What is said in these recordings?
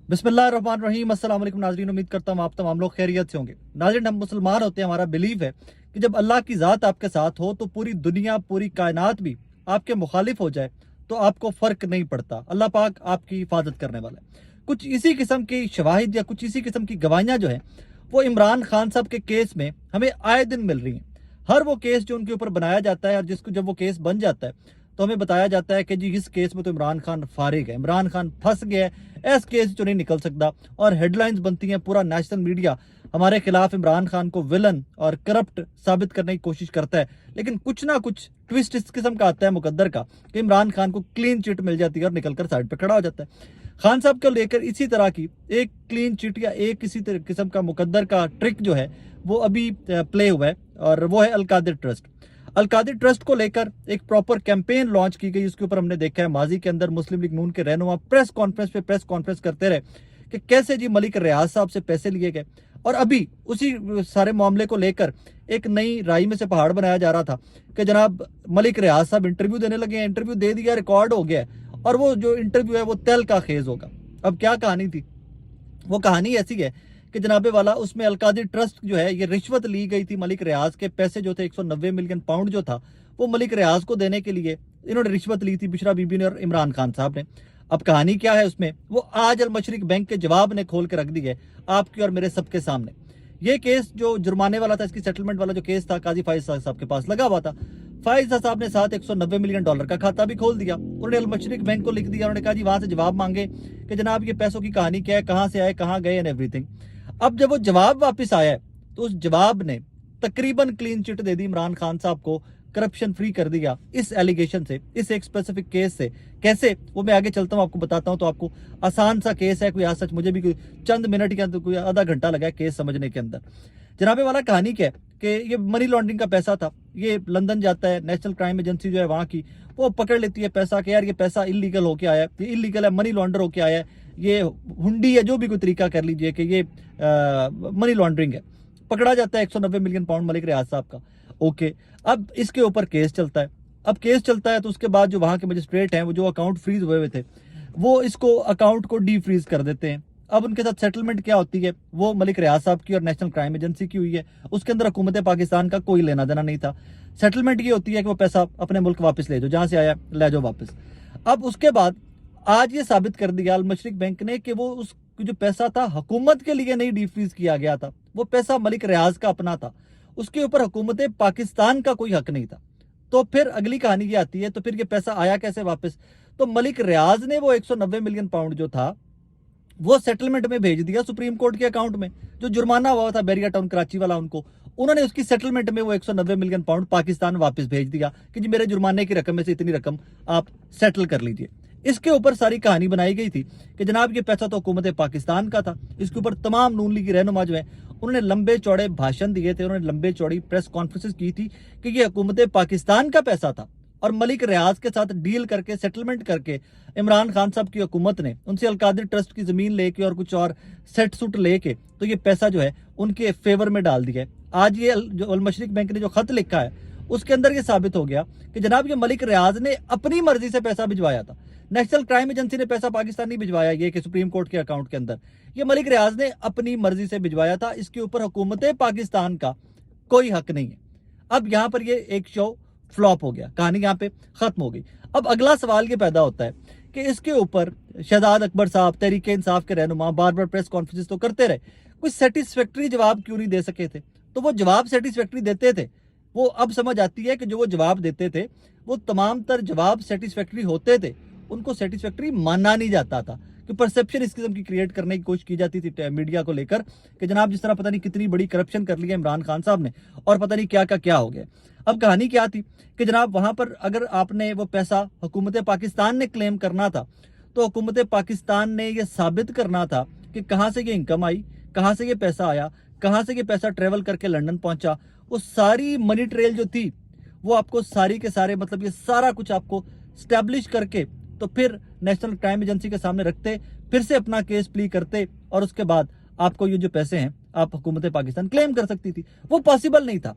बिस्मिल्लाहिर्रहमानिर्रहीम। अस्सलाम वालेकुम नाज़रीन, उम्मीद करता हूँ आप तमाम लोग खैरियत से होंगे। नाज़रीन, हम मुसलमान होते हैं, हमारा बिलीव है कि जब अल्लाह की ज़ात आपके साथ हो तो पूरी दुनिया, पूरी कायनात भी आपके मुखालिफ हो जाए तो आपको फ़र्क नहीं पड़ता। अल्लाह पाक आपकी हिफाजत करने वाला है। कुछ इसी किस्म की शवाहिद या कुछ इसी किस्म की गवाहियाँ जो हैं वो इमरान खान साहब के केस में हमें आए दिन मिल रही हैं। हर वो केस जो उनके ऊपर बनाया जाता है और जिसको जब वो केस बन जाता है तो हमें बताया जाता है कि जी इस केस में तो इमरान खान फारिग है, इमरान खान फंस गया है, इस केस जो नहीं निकल सकता। और हेडलाइंस बनती हैं, पूरा नेशनल मीडिया हमारे खिलाफ इमरान खान को विलन और करप्ट साबित करने की कोशिश करता है। लेकिन कुछ ना कुछ ट्विस्ट इस किस्म का आता है मुकद्दर का कि इमरान खान को क्लीन चिट मिल जाती है और निकलकर साइड पर खड़ा हो जाता है। खान साहब को लेकर इसी तरह की एक क्लीन चिट या एक किसी किस्म का मुकद्दर का ट्रिक जो है वो अभी प्ले हुआ है, और वो है अलकादिर ट्रस्ट। अलकादिर ट्रस्ट को लेकर एक प्रॉपर कैंपेन लॉन्च की गई। उसके ऊपर हमने देखा है माजी के अंदर मुस्लिम लीग नून के रहनुमा प्रेस कॉन्फ्रेंस पे प्रेस कॉन्फ्रेंस करते रहे कि कैसे जी मलिक रियाज साहब से पैसे लिए गए। और अभी उसी सारे मामले को लेकर एक नई राई में से पहाड़ बनाया जा रहा था कि जनाब मलिक रियाज साहब इंटरव्यू देने लगे हैं, इंटरव्यू दे दिया, रिकॉर्ड हो गया है, और वो जो इंटरव्यू है वो तेल का खेज होगा। अब क्या कहानी थी? वो कहानी ऐसी है कि जनाबे वाला उसमें अलकादिर ट्रस्ट जो है ये रिश्वत ली गई थी। मलिक रियाज के पैसे जो थे 190 मिलियन पाउंड जो था वो मलिक रियाज को देने के लिए इन्होंने रिश्वत ली थी, बिशरा बीबी ने और इमरान खान साहब ने। अब कहानी क्या है उसमें, वो आज अल मशरिक बैंक के जवाब ने खोल के रख दी है आपकी और मेरे सबके सामने। ये केस जो जुर्माने वाला था, इसकी सेटलमेंट वाला जो केस था, काजी फाइज साहब के पास लगा हुआ था। फाइज साहब ने साथ 190 मिलियन डॉलर का खाता भी खोल दिया। उन्होंने अल मशरिक बैंक को लिख दिया, उन्होंने कहा जी वहां से जवाब मांगे कि जनाब ये पैसों की कहानी क्या है, कहां से आए, कहां गए एंड एवरीथिंग। अब जब वो जवाब वापस आया है तो उस जवाब ने तकरीबन क्लीन चिट दे दी इमरान खान साहब को, करप्शन फ्री कर दिया इस एलिगेशन से, इस एक स्पेसिफिक केस से। कैसे, वो मैं आगे चलता हूं आपको बताता हूं। तो आपको आसान सा केस है, कोई आज सच मुझे भी कोई चंद मिनट के अंदर, कोई आधा घंटा लगा है केस समझने के अंदर। जनाबे वाला कहानी क्या है कि ये मनी लॉन्ड्रिंग का पैसा था, ये लंदन जाता है, नेशनल क्राइम एजेंसी जो है वहां की वो पकड़ लेती है पैसा कि यार ये पैसा इलीगल होके आया है, ये इलीगल है, मनी लॉन्डर होके आया है, ये हुंडी है, जो भी कोई तरीका कर लीजिए कि ये मनी लॉन्ड्रिंग है। पकड़ा जाता है 190 मिलियन पाउंड मलिक रियाज साहब का। ओके, अब इसके ऊपर केस चलता है। अब केस चलता है तो उसके बाद जो वहां के मजिस्ट्रेट हैं, वो जो अकाउंट फ्रीज हुए हुए थे, वो इसको अकाउंट को डी फ्रीज कर देते हैं। अब उनके साथ सेटलमेंट क्या होती है, वो मलिक रियाज साहब की और नेशनल क्राइम एजेंसी की हुई है। उसके अंदर हुकूमत पाकिस्तान का कोई लेना देना नहीं था। सेटलमेंट ये होती है कि वो पैसा अपने मुल्क वापस ले जाओ, जहां से आया ले जाओ वापस। अब उसके बाद आज ये साबित कर दिया अल मशरिक बैंक ने कि वो उस जो पैसा था हुकूमत के लिए नहीं डीफ्रीज किया गया था, वो पैसा मलिक रियाज का अपना था, उसके ऊपर हुकूमत पाकिस्तान का कोई हक नहीं था। तो फिर अगली कहानी ये आती है, तो फिर ये पैसा आया कैसे वापस? तो मलिक रियाज ने वो 190 मिलियन पाउंड जो था वो सेटलमेंट में भेज दिया सुप्रीम कोर्ट के अकाउंट में। जो जुर्माना हुआ था बैरिया टाउन कराची वाला, उनको उन्होंने उसकी सेटलमेंट में वो 190 मिलियन पाउंड पाकिस्तान वापस भेज दिया कि जी मेरे जुर्माने की रकम में से इतनी रकम आप सेटल कर लीजिए। इसके ऊपर सारी कहानी बनाई गई थी कि जनाब ये पैसा तो हुकूमत पाकिस्तान का था। इसके ऊपर तमाम नून लीग रहनुमा जो है उन्होंने लंबे चौड़े भाषण दिए थे, उन्होंने लंबे चौड़ी प्रेस कॉन्फ्रेंसेस की थी कि ये हुकूमत पाकिस्तान का पैसा था। और मलिक रियाज के साथ डील करके, सेटलमेंट करके इमरान खान साहब की हुकूमत ने उनसे अलकादिर ट्रस्ट की जमीन लेके और कुछ और सेट सुट लेके तो ये पैसा जो है उनके फेवर में डाल दिया है। आज ये जो अल मशरिक बैंक ने जो खत लिखा है उसके अंदर ये साबित हो गया कि जनाब ये मलिक रियाज ने अपनी मर्जी से पैसा भिजवाया था। नेशनल क्राइम एजेंसी ने पैसा पाकिस्तान नहीं भिजवाया ये कि सुप्रीम कोर्ट के अकाउंट के अंदर, ये मलिक रियाज ने अपनी मर्जी से भिजवाया था। इसके ऊपर हुकूमत पाकिस्तान का कोई हक नहीं है। अब यहां पर ये एक शो फ्लॉप हो गया, कहानी यहां पे खत्म हो गई। अब अगला सवाल ये पैदा होता है कि इसके ऊपर शहजाद अकबर साहब, तहरीक इंसाफ के रहनुमा बार बार प्रेस कॉन्फ्रेंस तो करते रहे, कुछ सेटिस्फैक्ट्री जवाब क्यों नहीं दे सके थे? तो वो जवाब सेटिस्फैक्ट्री देते थे। वो अब समझ आती है कि जो वो जवाब देते थे वो तमाम तर जवाब सेटिस्फैक्ट्री होते थे, उनको सेटिस्फैक्ट्री माना नहीं जाता था। कि परसेप्शन इस किस्म की क्रिएट करने की कोशिश की जाती थी मीडिया को लेकर कि जनाब जिस तरह पता नहीं कितनी बड़ी करप्शन कर लिया इमरान खान साहब ने और पता नहीं क्या क्या हो गया। अब कहानी क्या थी कि जनाब वहां पर अगर आपने वो पैसा हुकूमत पाकिस्तान ने क्लेम करना था तो हुकूमत पाकिस्तान ने ये साबित करना था कि कहां से ये इनकम आई, कहां से ये पैसा आया, कहां से ये पैसा ट्रेवल करके लंदन पहुंचा। वो सारी मनी ट्रेल जो थी वो आपको सारी के सारे, मतलब ये सारा कुछ आपको स्टैब्लिश करके तो फिर नेशनल क्राइम एजेंसी के सामने रखते, फिर से अपना केस प्ली करते और उसके बाद आपको ये जो पैसे हैं आप हुकूमत पाकिस्तान क्लेम कर सकती थी। वो पॉसिबल नहीं था।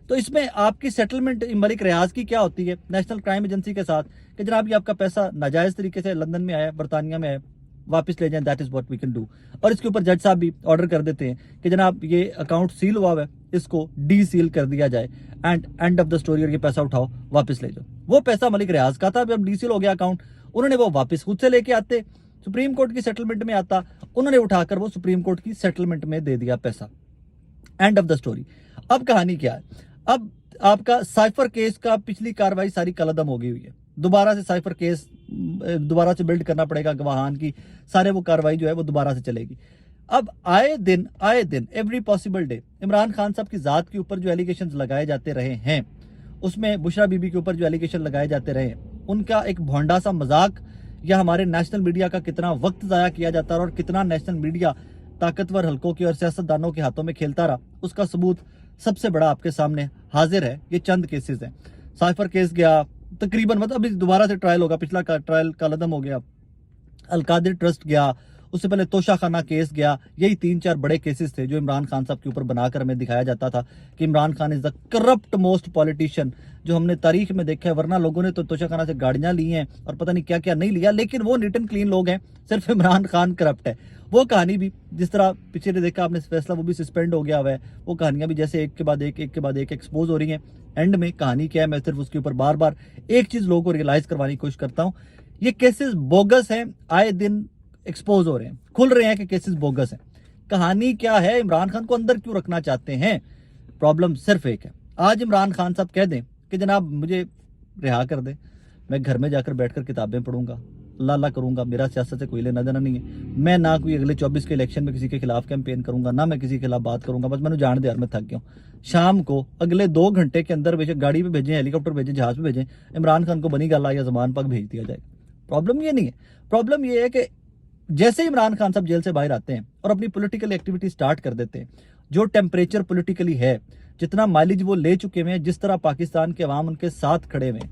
तो इसमें आपकी सेटलमेंट मलिक रियाज की क्या होती है नेशनल क्राइम एजेंसी के साथ कि जनाब ये आपका पैसा नाजायज तरीके से लंदन में आया, बरतानिया में आया, वापस ले जाएं, that is what we can do. और इसके ऊपर जज साहब भी ऑर्डर कर देते हैं कि जनाब ये अकाउंट सील हुआ है, इसको डी सील कर दिया जाए and end of the story, और ये पैसा उठाओ वापस ले जाओ। वो पैसा मलिक रियाज का था, जब डी सील हो गया अकाउंट, उन्होंने वो वापस खुद से लेके आते, सुप्रीम कोर्ट की सेटलमेंट में आता, उन्होंने उठाकर वो सुप्रीम कोर्ट की सेटलमेंट में दे दिया पैसा, एंड ऑफ द स्टोरी। अब कहानी क्या है, अब आपका साइफर केस का पिछली कार्रवाई सारी कलअदम हो गई हुई है, दोबारा से साइफर केस दोबारा से बिल्ड करना पड़ेगा, गवाहान की सारे वो कार्रवाई जो है वो दोबारा से चलेगी। अब आए दिन every possible day Imran Khan साहब की जात के ऊपर जो एलिगेशन लगाए जाते रहे हैं, उसमें बुशरा बीबी के ऊपर जो एलिगेशन लगाए जाते रहे हैं, उनका एक भोंडा सा मजाक या हमारे नेशनल मीडिया का कितना वक्त जाया किया जाता रहा और कितना नेशनल मीडिया ताकतवर हलकों के और सियासतदानों के हाथों में खेलता रहा, उसका सबूत सबसे बड़ा आपके सामने हाजिर है। ये चंद केसेस हैं। साइफर केस गया तकरीबन, मतलब अभी दोबारा से ट्रायल होगा, पिछला ट्रायल कलअदम हो गया, अलकादिर ट्रस्ट गया, उससे पहले तोशा खाना केस गया। यही 3-4 बड़े केसेस थे जो इमरान खान साहब के ऊपर बनाकर हमें दिखाया जाता था कि Imran Khan is the corrupt most politician जो हमने तारीख में देखा है। वरना लोगों ने तो तोशा खाना से गाड़ियां ली हैं और पता नहीं क्या क्या नहीं लिया, लेकिन वो नीट एंड क्लीन लोग हैं, सिर्फ इमरान खान करप्ट है। वो कहानी भी जिस तरह पिछले देखा आपने फैसला, वो भी सस्पेंड हो गया हुआ है। वो कहानियां भी जैसे एक के बाद एक एक्सपोज हो रही हैं। एंड में कहानी क्या है, मैं सिर्फ उसके ऊपर बार बार एक चीज लोगों को रियलाइज करवाने की कोशिश करता हूं, ये केसेस बोगस हैं, आए दिन एक्सपोज हो रहे हैं, खुल रहे हैं कि केसेस बोगस हैं। कहानी क्या है, इमरान खान को अंदर क्यों रखना चाहते हैं? प्रॉब्लम सिर्फ एक है, आज इमरान खान साहब कह दें कि जनाब मुझे रिहा कर दें, मैं घर में जाकर बैठकर किताबें पढ़ूंगा, अल्लाह करूंगा, मेरा सियासत से कोई लेना देना नहीं है, मैं ना कोई अगले 24 के इलेक्शन में किसी के खिलाफ कैंपेन करूंगा, ना मैं किसी के खिलाफ बात करूंगा, बस मैंने जान दे यार मैं थक गया हूं। शाम को अगले 2 घंटे के अंदर बेशक गाड़ी पे भेजें, हेलीकॉप्टर भेजें, जहाज पे भेजें, इमरान खान को बनी गाला या जमान पाक भेज दिया जाएगा। प्रॉब्लम ये नहीं है, प्रॉब्लम ये है कि जैसे इमरान खान साहब जेल से बाहर आते हैं और अपनी पॉलिटिकल एक्टिविटी स्टार्ट कर देते हैं, जो टेम्परेचर पॉलिटिकली है, जितना माइलेज वो ले चुके हुए हैं, जिस तरह पाकिस्तान के अवाम उनके साथ खड़े हुए हैं,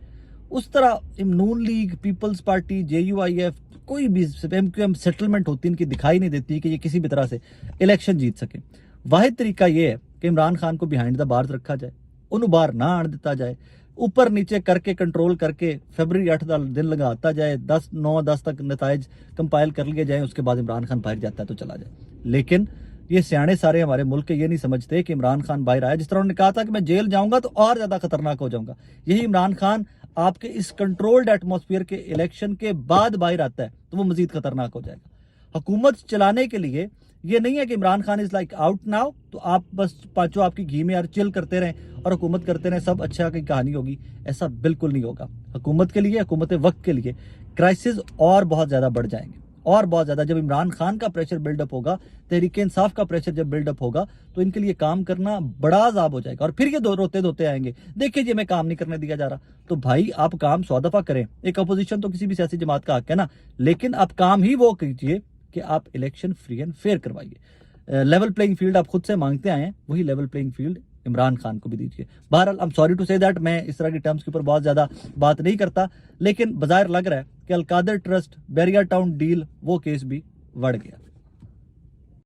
उस तरह नून लीग, पीपल्स पार्टी, JUIF, कोई भी MQM सेटलमेंट होती इनकी दिखाई नहीं देती कि ये किसी भी तरह से इलेक्शन जीत सके। वाहिद तरीका ये है कि इमरान खान को बिहाइंड द बार्स रखा जाए, उन्हें बाहर ना आने देता जाए, ऊपर नीचे करके कंट्रोल करके फरवरी 8 दिन लगाता जाए, 9-10 तक नताइज कंपाइल कर लिए जाए, उसके बाद इमरान खान बाहर जाता है तो चला जाए। लेकिन ये सियाने सारे हमारे मुल्क के ये नहीं समझते कि इमरान खान बाहर आया, जिस तरह उन्होंने कहा था कि मैं जेल जाऊंगा तो और ज्यादा खतरनाक हो जाऊंगा, यही इमरान खान आपके इस कंट्रोल्ड एटमॉस्फेयर के इलेक्शन के बाद बाहर आता है तो वो मजीद खतरनाक हो जाएगा। हुकूमत चलाने के लिए ये नहीं है कि Imran Khan is like out now, तो आप बस पांचों आपकी घी में यार चिल करते रहें और हुकूमत करते रहें, सब अच्छा की कहानी होगी, ऐसा बिल्कुल नहीं होगा। हुकूमत के लिए, हुकूमत वक्त के लिए क्राइसिस और बहुत ज्यादा बढ़ जाएंगे, और बहुत ज्यादा। जब इमरान खान का प्रेशर बिल्डअप होगा, तहरीक इंसाफ का प्रेशर जब बिल्डअप होगा, तो इनके लिए काम करना बड़ा अजाब हो जाएगा। और फिर ये रोते धोते आएंगे, देखिए जी मैं काम नहीं करने दिया जा रहा। तो भाई आप काम 100 दफा करें, एक अपोजिशन तो किसी भी सियासी जमात का हक है ना, लेकिन आप काम ही वो कीजिए कि आप इलेक्शन फ्री एंड फेयर करवाइए। लेवल प्लेइंग फील्ड आप खुद से मांगते आए हैं, वही level playing field Imran Khan को भी दीजिए। बहरहाल I am sorry to say that मैं इस तरह की टर्म्स के ऊपर बहुत ज्यादा बात नहीं करता, लेकिन बाजार लग रहा है कि Al-Qadir trust barrier town deal वो केस भी बढ़ गया।